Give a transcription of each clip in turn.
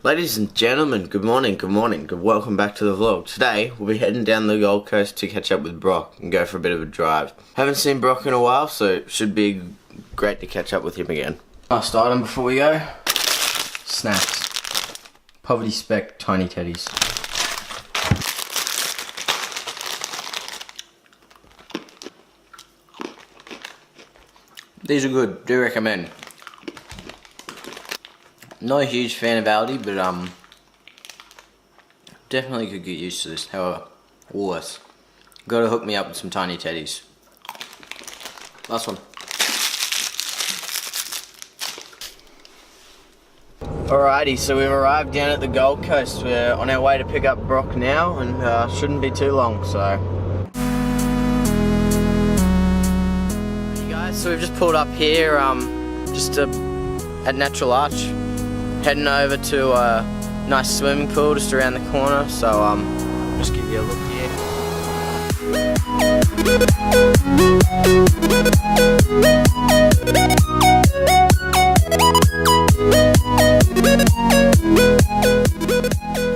Ladies and gentlemen, good morning, welcome back to the vlog. Today, we'll be heading down the Gold Coast to catch up with Brock and go for a bit of a drive. Haven't seen Brock in a while, so it should be great to catch up with him again. Last item before we go, snacks. Poverty Spec Tiny Teddies. These are good, do recommend. Not a huge fan of Aldi, but definitely could get used to this. However, Woolworths, gotta hook me up with some Tiny Teddies. Last one. Alrighty, so we've arrived down at the Gold Coast. We're on our way to pick up Brock now, and shouldn't be too long. So, hey guys, so we've just pulled up here, at Natural Arch. Heading over to a nice swimming pool just around the corner, so just give you a look here.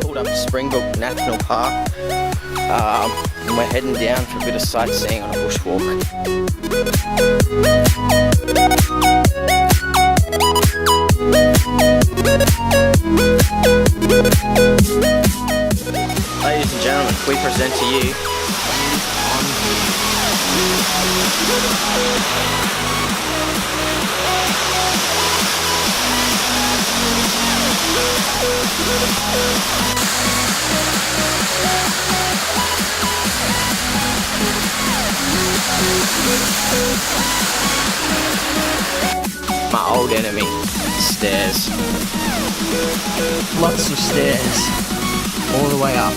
Pulled up to Springbrook National Park, and we're heading down for a bit of sightseeing on a bushwalk. Ladies and gentlemen, we present to you my old enemy, stairs. Lots of stairs, all the way up.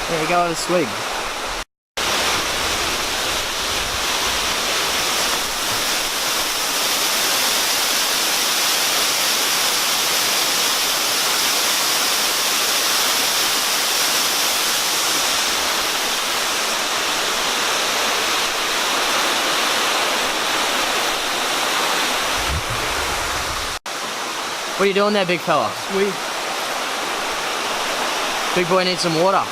There you go, have a swig. What are you doing there, big fella? Sweet. Big boy needs some water.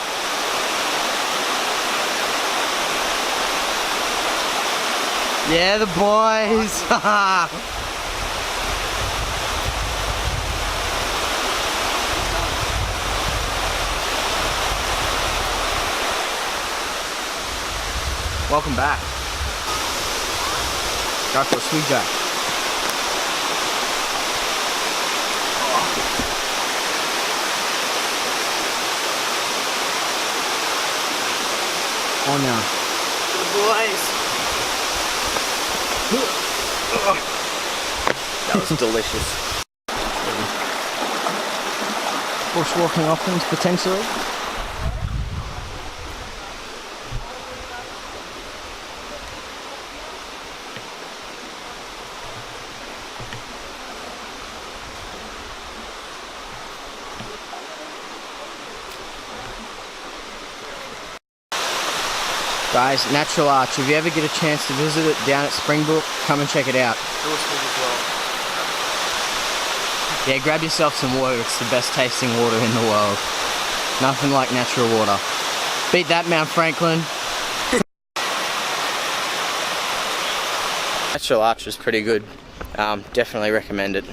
Yeah, the boys. Welcome back. Go for a swig jack. On now. The boys. That was delicious. Bushwalking options potentially. Guys, Natural Arch, if you ever get a chance to visit it down at Springbrook, come and check it out. Yeah, grab yourself some water, it's the best tasting water in the world. Nothing like natural water. Beat that, Mount Franklin. Natural Arch was pretty good. Definitely recommend it.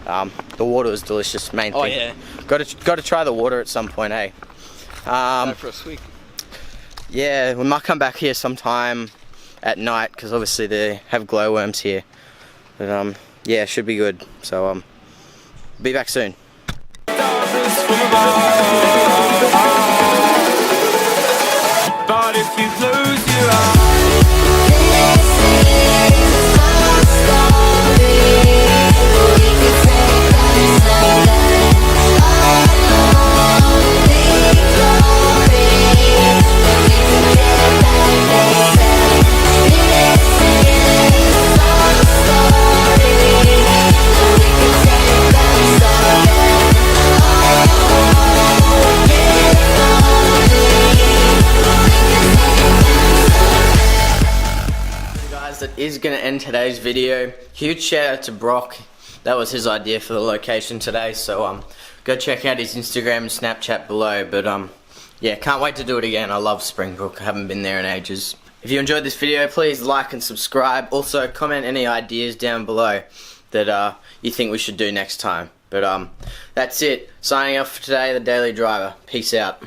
The water was delicious, main thing. Oh yeah. Got to try the water at some point, eh? Go for a swig. Yeah, we might come back here sometime at night because obviously they have glowworms here. But yeah, it should be good. So be back soon. that is going to end today's video. Huge shout out to Brock. That was his idea for the location today, so go check out his Instagram and Snapchat below. But yeah, can't wait to do it again. I love Springbrook. I haven't been there in ages. If you enjoyed this video, please like and subscribe. Also, comment any ideas down below that you think we should do next time. But that's it. Signing off for today, The Daily Driver. Peace out.